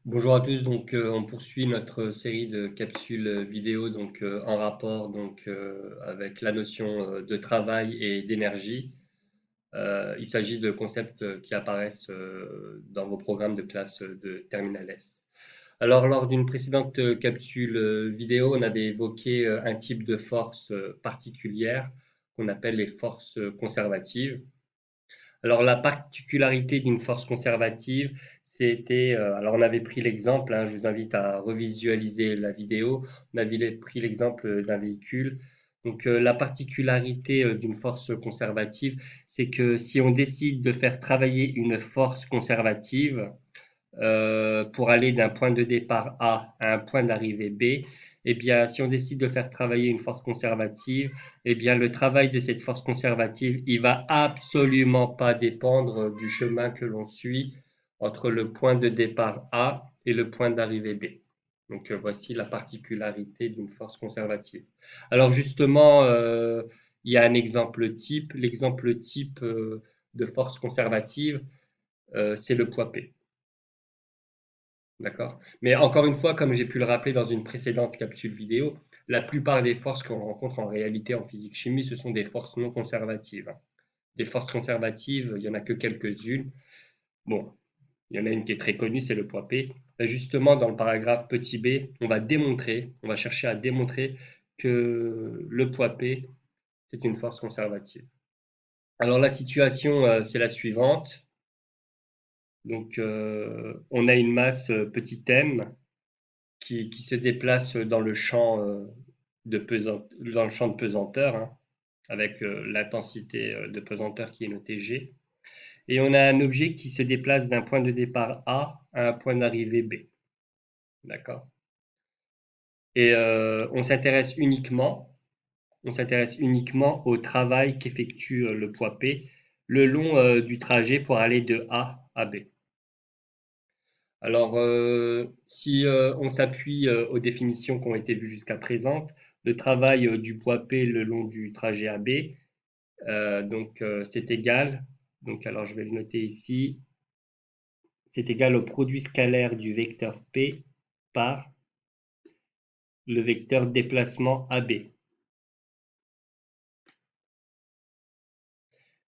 Bonjour à tous, on poursuit notre série de capsules vidéo en rapport avec la notion de travail et d'énergie. Il s'agit de concepts qui apparaissent dans vos programmes de classe de Terminal S. Alors lors d'une précédente capsule vidéo, on avait évoqué un type de force particulière qu'on appelle les forces conservatives. Alors la particularité d'une force conservative, alors on avait pris l'exemple, je vous invite à revisualiser la vidéo, on avait pris l'exemple d'un véhicule. La particularité d'une force conservative, c'est que si on décide de faire travailler une force conservative, pour aller d'un point de départ A à un point d'arrivée B, eh bien, si on décide de faire travailler une force conservative, eh bien, le travail de cette force conservative, il va absolument pas dépendre du chemin que l'on suit entre le point de départ A et le point d'arrivée B. Voici la particularité d'une force conservative. Alors justement, il y a un exemple type. L'exemple type de force conservative, c'est le poids P. D'accord. Mais encore une fois, comme j'ai pu le rappeler dans une précédente capsule vidéo, la plupart des forces qu'on rencontre en réalité en physique-chimie, ce sont des forces non conservatives. Des forces conservatives, il n'y en a que quelques-unes. Bon, il y en a une qui est très connue, c'est le poids P. Là, justement, dans le paragraphe petit b, on va chercher à démontrer que le poids P, c'est une force conservative. Alors la situation, c'est la suivante. On a une masse petit m qui se déplace dans le champ dans le champ de pesanteur, avec l'intensité de pesanteur qui est notée G. Et on a un objet qui se déplace d'un point de départ A à un point d'arrivée B. D'accord. Et on s'intéresse uniquement au travail qu'effectue le poids P le long du trajet pour aller de A à B. Alors, si on s'appuie aux définitions qui ont été vues jusqu'à présent, le travail du poids P le long du trajet AB, c'est égal, alors je vais le noter ici, c'est égal au produit scalaire du vecteur P par le vecteur déplacement AB.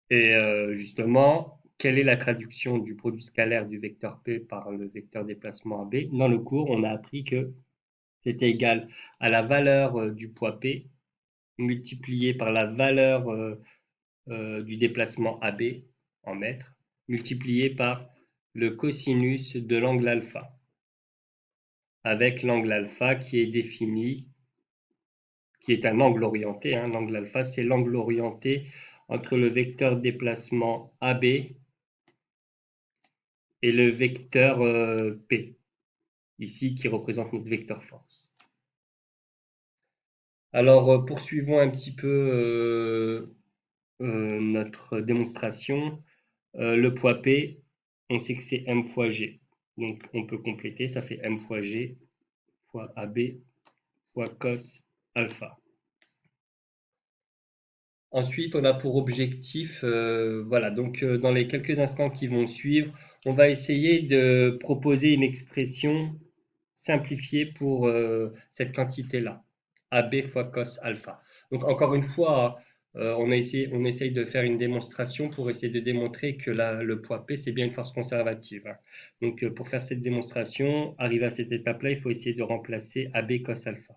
Et justement, quelle est la traduction du produit scalaire du vecteur P par le vecteur déplacement AB? Dans le cours, on a appris que c'était égal à la valeur du poids P multiplié par la valeur du déplacement AB en mètres, multiplié par le cosinus de l'angle alpha, avec l'angle alpha qui est défini, qui est un angle orienté. L'angle alpha, c'est l'angle orienté entre le vecteur déplacement AB et le vecteur P, ici qui représente notre vecteur force. Alors, poursuivons un petit peu notre démonstration. Le poids P, on sait que c'est m fois g. Donc on peut compléter, ça fait m fois g fois AB fois cos alpha. Ensuite, on a pour objectif, dans les quelques instants qui vont suivre, on va essayer de proposer une expression simplifiée pour cette quantité-là, AB fois cos alpha. Donc encore une fois, on essaye de faire une démonstration pour essayer de démontrer que le poids P, c'est bien une force conservative. Pour faire cette démonstration, arriver à cette étape-là, il faut essayer de remplacer AB cos alpha.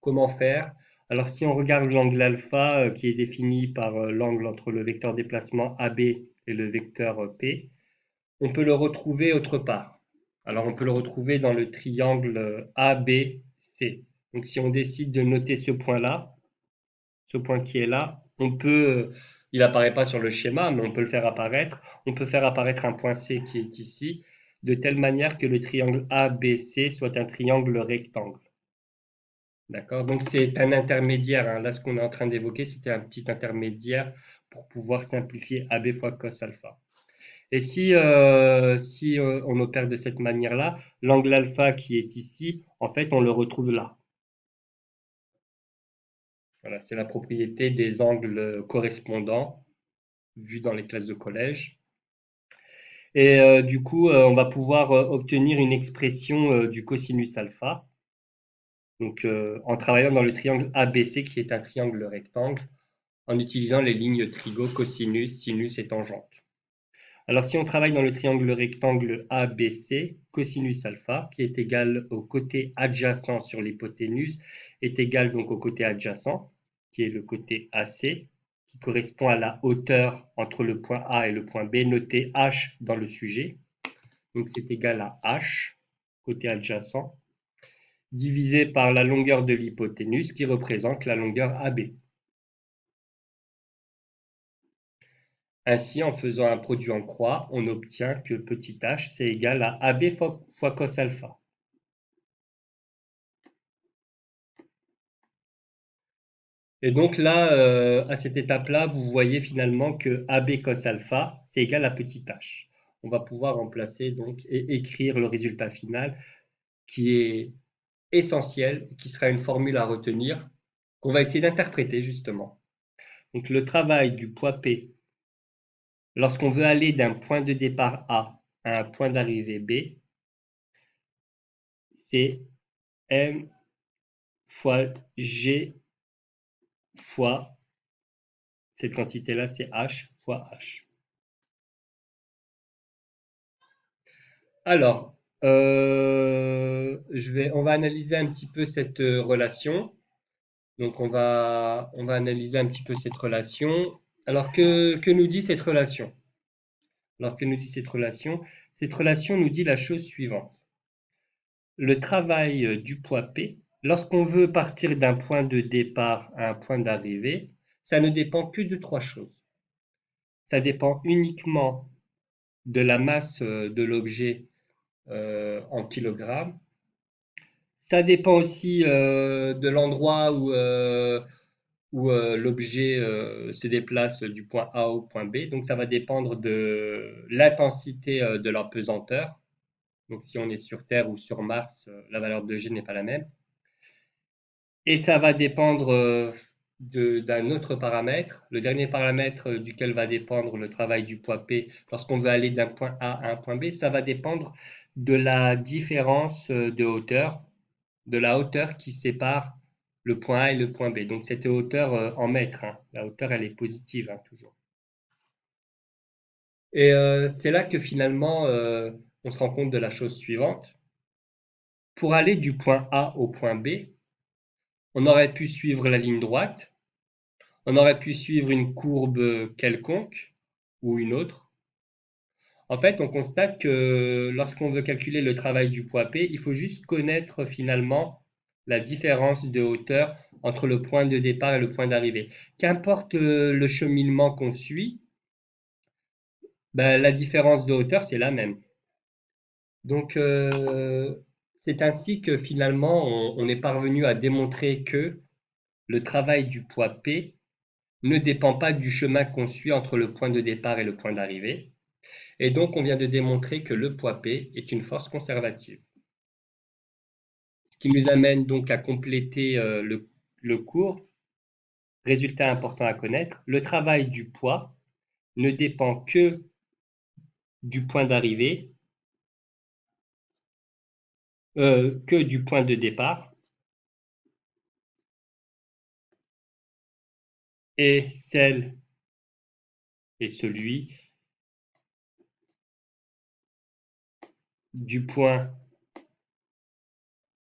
Comment faire? Alors si on regarde l'angle alpha qui est défini par l'angle entre le vecteur déplacement AB et le vecteur P, on peut le retrouver autre part. Alors on peut le retrouver dans le triangle ABC. Donc si on décide de noter ce point-là, ce point qui est là, il n'apparaît pas sur le schéma, mais on peut le faire apparaître. On peut faire apparaître un point C qui est ici, de telle manière que le triangle ABC soit un triangle rectangle. D'accord? Donc c'est un intermédiaire. Là, ce qu'on est en train d'évoquer, c'était un petit intermédiaire pour pouvoir simplifier AB fois cos alpha. Et si on opère de cette manière-là, l'angle alpha qui est ici, en fait, on le retrouve là. Voilà, c'est la propriété des angles correspondants vus dans les classes de collège. Et du coup, on va pouvoir obtenir une expression du cosinus alpha. Donc, en travaillant dans le triangle ABC, qui est un triangle rectangle, en utilisant les lignes trigo, cosinus, sinus et tangente. Alors, si on travaille dans le triangle rectangle ABC, cosinus alpha, qui est égal au côté adjacent sur l'hypoténuse, est égal donc au côté adjacent, qui est le côté AC, qui correspond à la hauteur entre le point A et le point B, noté H dans le sujet. Donc, c'est égal à H, côté adjacent, divisé par la longueur de l'hypoténuse, qui représente la longueur AB. Ainsi, en faisant un produit en croix, on obtient que petit h, c'est égal à AB fois cos alpha. Et donc là, à cette étape-là, vous voyez finalement que AB cos alpha, c'est égal à petit h. On va pouvoir remplacer donc et écrire le résultat final qui est essentiel, qui sera une formule à retenir, qu'on va essayer d'interpréter justement. Donc le travail du poids P, lorsqu'on veut aller d'un point de départ A à un point d'arrivée B, c'est M fois G fois cette quantité-là, c'est H fois H. Alors, on va analyser un petit peu cette relation. Donc, on va analyser un petit peu cette relation. Alors, que nous dit cette relation? Alors, que nous dit cette relation? Cette relation nous dit la chose suivante. Le travail du poids P, lorsqu'on veut partir d'un point de départ à un point d'arrivée, ça ne dépend que de trois choses. Ça dépend uniquement de la masse de l'objet en kilogrammes. Ça dépend aussi de l'endroit où l'objet se déplace du point A au point B. Donc ça va dépendre de l'intensité de leur pesanteur. Donc si on est sur Terre ou sur Mars, la valeur de G n'est pas la même. Et ça va dépendre d'un autre paramètre. Le dernier paramètre duquel va dépendre le travail du poids P lorsqu'on veut aller d'un point A à un point B, ça va dépendre de la différence de hauteur, de la hauteur qui sépare le point A et le point B. Donc cette hauteur en mètres, hein. La hauteur elle est positive hein, toujours. Et c'est là que finalement on se rend compte de la chose suivante. Pour aller du point A au point B, on aurait pu suivre la ligne droite, on aurait pu suivre une courbe quelconque ou une autre. En fait, on constate que lorsqu'on veut calculer le travail du poids P, il faut juste connaître finalement la différence de hauteur entre le point de départ et le point d'arrivée. Qu'importe le cheminement qu'on suit, ben, la différence de hauteur, c'est la même. Donc, c'est ainsi que finalement, on est parvenu à démontrer que le travail du poids P ne dépend pas du chemin qu'on suit entre le point de départ et le point d'arrivée. Et donc, on vient de démontrer que le poids P est une force conservative. Ce qui nous amène donc à compléter le cours. Résultat important à connaître, le travail du poids ne dépend que du point d'arrivée, que du point de départ, et celle et celui du point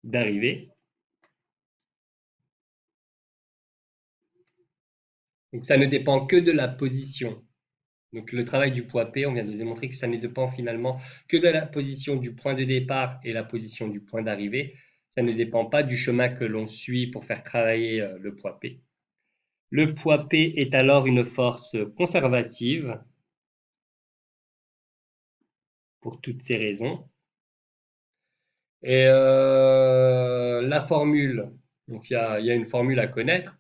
d'arrivée. Donc ça ne dépend que de la position. Donc le travail du poids P, on vient de démontrer que ça ne dépend finalement que de la position du point de départ et la position du point d'arrivée. Ça ne dépend pas du chemin que l'on suit pour faire travailler le poids P. Le poids P est alors une force conservative pour toutes ces raisons. Et la formule, donc il y a une formule à connaître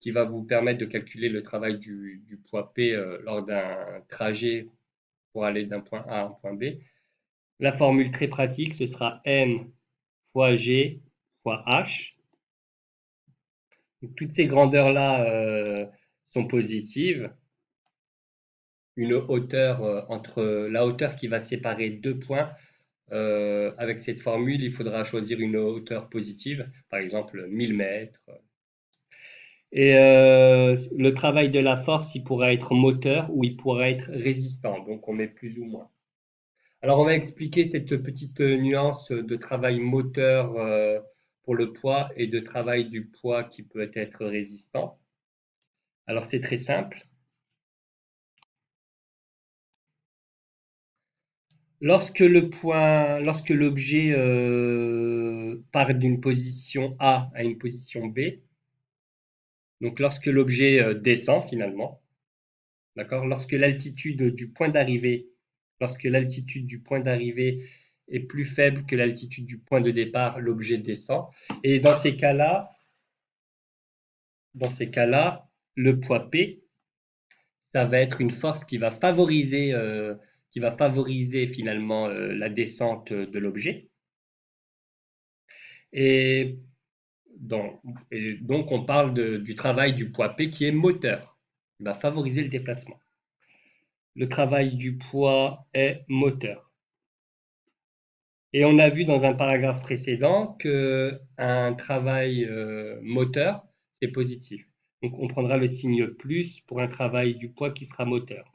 qui va vous permettre de calculer le travail du poids P lors d'un trajet pour aller d'un point A à un point B. La formule très pratique, ce sera M fois G fois H. Donc, toutes ces grandeurs-là sont positives. une hauteur entre la hauteur qui va séparer deux points. Avec cette formule, il faudra choisir une hauteur positive, par exemple 1000 mètres. Et le travail de la force, il pourra être moteur ou il pourra être résistant, donc on met plus ou moins. Alors on va expliquer cette petite nuance de travail moteur pour le poids et de travail du poids qui peut être résistant. Alors c'est très simple. Lorsque l'objet part d'une position A à une position B, donc lorsque l'objet descend finalement, d'accord, lorsque l'altitude du point d'arrivée est plus faible que l'altitude du point de départ, l'objet descend. Et dans ces cas-là, le poids P, ça va être une force qui va favoriser finalement la descente de l'objet. Et donc, on parle du travail du poids P qui est moteur. Il va favoriser le déplacement. Le travail du poids est moteur. Et on a vu dans un paragraphe précédent qu'un travail moteur, c'est positif. Donc on prendra le signe plus pour un travail du poids qui sera moteur.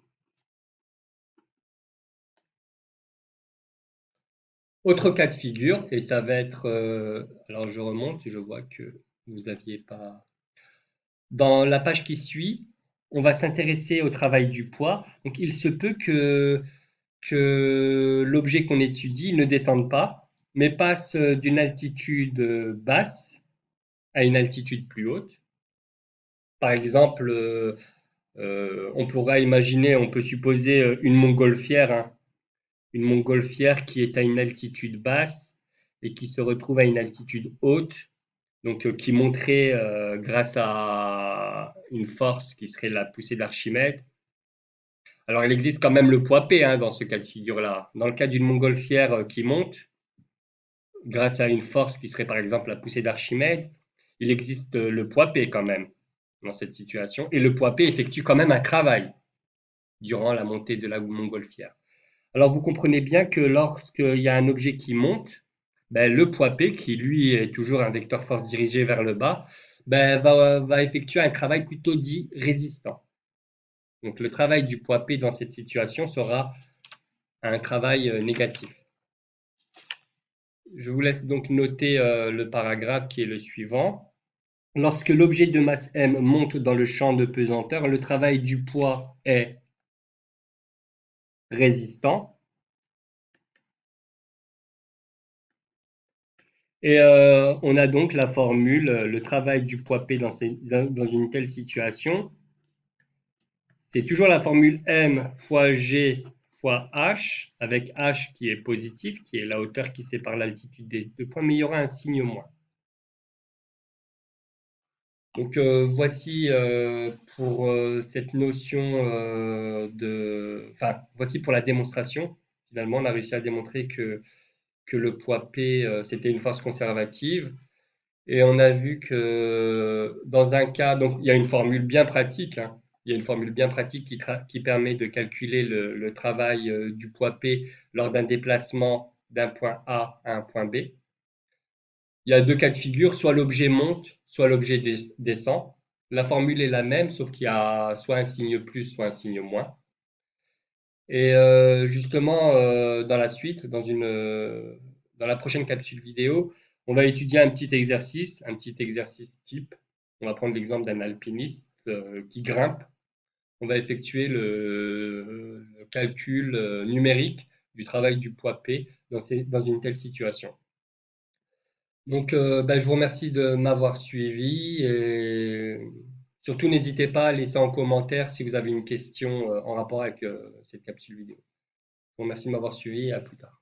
Autre cas de figure, et ça va être, alors je remonte, je vois que vous n'aviez pas. Dans la page qui suit, on va s'intéresser au travail du poids. Donc il se peut que l'objet qu'on étudie ne descende pas, mais passe d'une altitude basse à une altitude plus haute. Par exemple, on pourra imaginer, on peut supposer une montgolfière, hein, une montgolfière qui est à une altitude basse et qui se retrouve à une altitude haute, donc qui monterait grâce à une force qui serait la poussée d'Archimède. Alors il existe quand même le poids P hein, dans ce cas de figure-là. Dans le cas d'une montgolfière qui monte, grâce à une force qui serait par exemple la poussée d'Archimède, il existe le poids P quand même dans cette situation. Et le poids P effectue quand même un travail durant la montée de la montgolfière. Alors vous comprenez bien que lorsqu'il y a un objet qui monte, ben, le poids P, qui lui est toujours un vecteur force dirigé vers le bas, ben, va effectuer un travail plutôt dit résistant. Donc le travail du poids P dans cette situation sera un travail négatif. Je vous laisse donc noter le paragraphe qui est le suivant. Lorsque l'objet de masse M monte dans le champ de pesanteur, le travail du poids est résistant. Et on a donc la formule, le travail du poids P dans une telle situation. C'est toujours la formule M fois G fois H, avec H qui est positif, qui est la hauteur qui sépare l'altitude des deux points, mais il y aura un signe moins. Donc voici pour cette notion voici pour la démonstration. Finalement, on a réussi à démontrer que le poids P, c'était une force conservative. Et on a vu que dans un cas, donc il y a une formule bien pratique, hein, il y a une formule bien pratique qui permet de calculer le travail du poids P lors d'un déplacement d'un point A à un point B. Il y a deux cas de figure, soit l'objet monte, soit l'objet descend. La formule est la même, sauf qu'il y a soit un signe plus, soit un signe moins. Et justement, dans la suite, dans la prochaine capsule vidéo, on va étudier un petit exercice type. On va prendre l'exemple d'un alpiniste qui grimpe. On va effectuer le calcul numérique du travail du poids P dans une telle situation. Donc, je vous remercie de m'avoir suivi et surtout n'hésitez pas à laisser en commentaire si vous avez une question en rapport avec cette capsule vidéo. Bon, merci de m'avoir suivi et à plus tard.